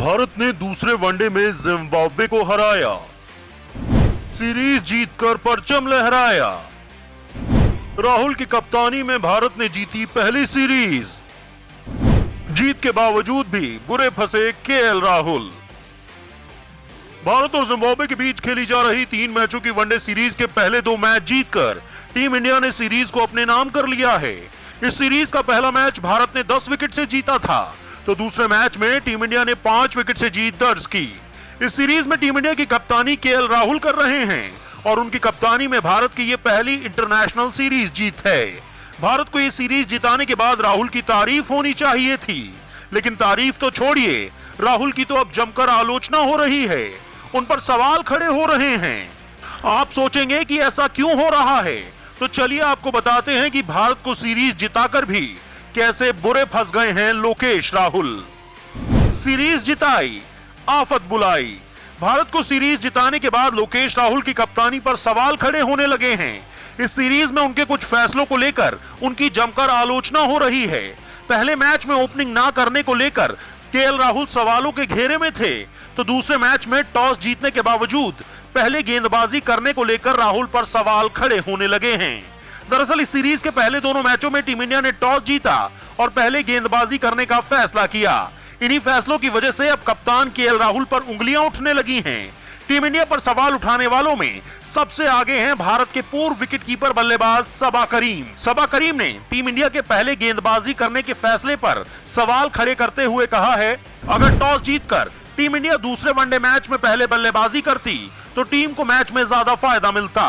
भारत ने दूसरे वनडे में जिम्बाब्वे को हराया, सीरीज जीतकर परचम लहराया। राहुल की कप्तानी में भारत ने जीती पहली सीरीज। जीत के बावजूद भी बुरे फंसे केएल राहुल। भारत और जिम्बाब्वे के बीच खेली जा रही 3 मैचों की वनडे सीरीज के पहले 2 मैच जीतकर टीम इंडिया ने सीरीज को अपने नाम कर लिया है। इस सीरीज का पहला मैच भारत ने 10 विकेट से जीता था, तो दूसरे मैच में टीम इंडिया ने 5 विकेट से जीत दर्ज की। इस सीरीज में टीम इंडिया की कप्तानी केएल राहुल कर रहे हैं और उनकी कप्तानी में भारत की ये पहली इंटरनेशनल सीरीज जीत है। भारत को ये सीरीज जिताने के बाद राहुल की तारीफ होनी चाहिए थी, लेकिन तारीफ तो छोड़िए, राहुल की तो अब जमकर आलोचना हो रही है। उन पर सवाल खड़े हो रहे हैं। आप सोचेंगे कि ऐसा क्यों हो रहा है, तो चलिए आपको बताते हैं कि भारत को सीरीज जिताकर भी कैसे बुरे फंस गए हैं लोकेश राहुल। सीरीज जिताई, आफत बुलाई। भारत को सीरीज जिताने के बाद लोकेश राहुल की कप्तानी पर सवाल खड़े होने लगे हैं। इस सीरीज में उनके कुछ फैसलों को लेकर उनकी जमकर आलोचना हो रही है। पहले मैच में ओपनिंग ना करने को लेकर केएल राहुल सवालों के घेरे में थे, तो दूसरे मैच में टॉस जीतने के बावजूद पहले गेंदबाजी करने को लेकर राहुल पर सवाल खड़े होने लगे हैं। दरअसल इस सीरीज के पहले दोनों मैचों में टीम इंडिया ने टॉस जीता और पहले गेंदबाजी करने का फैसला किया। इन्हीं फैसलों की वजह से अब कप्तान केएल राहुल पर उंगलियां उठने लगी हैं। टीम इंडिया पर सवाल उठाने वालों में सबसे आगे हैं भारत के पूर्व विकेटकीपर बल्लेबाज सबा करीम। सबा करीम ने टीम इंडिया के पहले गेंदबाजी करने के फैसले पर सवाल खड़े करते हुए कहा है, अगर टॉस जीतकर टीम इंडिया दूसरे वनडे मैच में पहले बल्लेबाजी करती तो टीम को मैच में ज्यादा फायदा मिलता।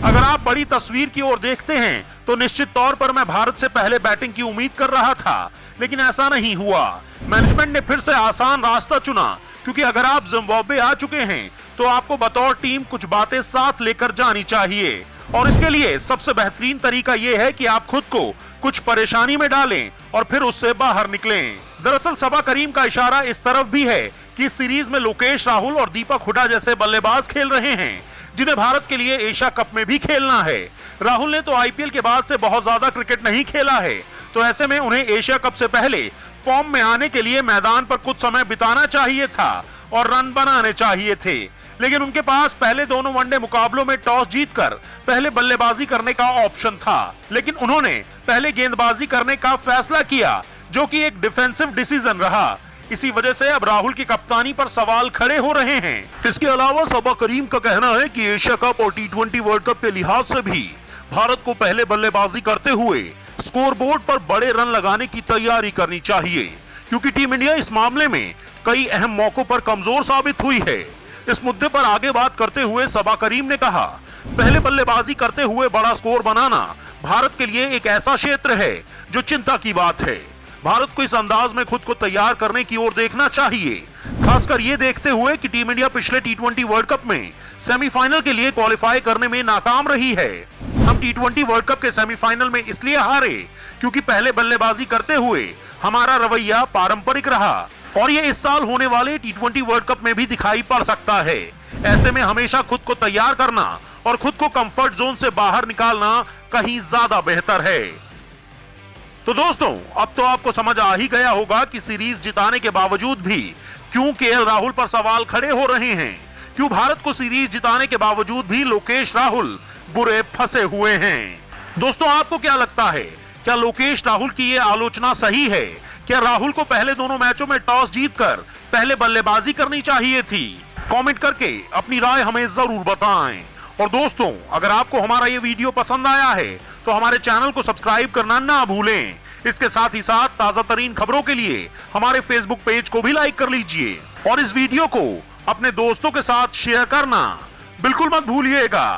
अगर आप बड़ी तस्वीर की ओर देखते हैं तो निश्चित तौर पर मैं भारत से पहले बैटिंग की उम्मीद कर रहा था, लेकिन ऐसा नहीं हुआ। मैनेजमेंट ने फिर से आसान रास्ता चुना, क्योंकि अगर आप जिम्बाब्वे आ चुके हैं तो आपको बतौर टीम कुछ बातें साथ लेकर जानी चाहिए, और इसके लिए सबसे बेहतरीन तरीका यह है कि आप खुद को कुछ परेशानी में डालें और फिर उससे बाहर निकलें। दरअसल सबा करीम का इशारा इस तरफ भी है कि इस सीरीज में लोकेश राहुल और दीपक हुडा जैसे बल्लेबाज खेल रहे हैं, जिन्हें भारत के लिए एशिया कप में भी खेलना है। राहुल ने तो आईपीएल के बाद से बहुत ज्यादा क्रिकेट नहीं खेला है, तो ऐसे में उन्हें एशिया कप से पहले फॉर्म में आने के लिए मैदान पर कुछ समय बिताना चाहिए था और रन बनाने चाहिए थे। लेकिन उनके पास पहले दोनों वनडे मुकाबलों में टॉस जीतकर पहले बल्लेबाजी करने का ऑप्शन था, लेकिन उन्होंने पहले गेंदबाजी करने का फैसला किया, जो कि एक डिफेंसिव डिसीजन रहा। इसी वजह से अब राहुल की कप्तानी पर सवाल खड़े हो रहे हैं। इसके अलावा सबा करीम का कहना है कि एशिया कप और T20 वर्ल्ड कप के लिहाज से भी भारत को पहले बल्लेबाजी करते हुए स्कोरबोर्ड पर बड़े रन लगाने की तैयारी करनी चाहिए, क्योंकि टीम इंडिया इस मामले में कई अहम मौकों पर कमजोर साबित हुई है। इस मुद्दे पर आगे बात करते हुए सबा करीम ने कहा, पहले बल्लेबाजी करते हुए बड़ा स्कोर बनाना भारत के लिए एक ऐसा क्षेत्र है जो चिंता की बात है। भारत को इस अंदाज में खुद को तैयार करने की ओर देखना चाहिए, खासकर ये देखते हुए कि टीम इंडिया पिछले T20 वर्ल्ड कप में सेमीफाइनल के लिए क्वालिफाई करने में नाकाम रही है। हम T20 वर्ल्ड कप के सेमीफाइनल में इसलिए हारे क्योंकि पहले बल्लेबाजी करते हुए हमारा रवैया पारंपरिक रहा, और ये इस साल होने वाले T20 वर्ल्ड कप में भी दिखाई पड़ सकता है। ऐसे में हमेशा खुद को तैयार करना और खुद को कंफर्ट जोन से बाहर निकालना कहीं ज्यादा बेहतर है। तो दोस्तों, अब तो आपको समझ आ ही गया होगा कि सीरीज जिताने के बावजूद भी क्यों केएल राहुल पर सवाल खड़े हो रहे हैं, क्यों भारत को सीरीज जिताने के बावजूद भी लोकेश राहुल बुरे फंसे हुए हैं। दोस्तों, आपको क्या लगता है, क्या लोकेश राहुल की ये आलोचना सही है? क्या राहुल को पहले दोनों मैचों में टॉस जीतकर पहले बल्लेबाजी करनी चाहिए थी? कमेंट करके अपनी राय हमें जरूर बताएं। और दोस्तों, अगर आपको हमारा ये वीडियो पसंद आया है तो हमारे चैनल को सब्सक्राइब करना ना भूलें। इसके साथ ही साथ ताजा तरीन खबरों के लिए हमारे फेसबुक पेज को भी लाइक कर लीजिए और इस वीडियो को अपने दोस्तों के साथ शेयर करना बिल्कुल मत भूलिएगा।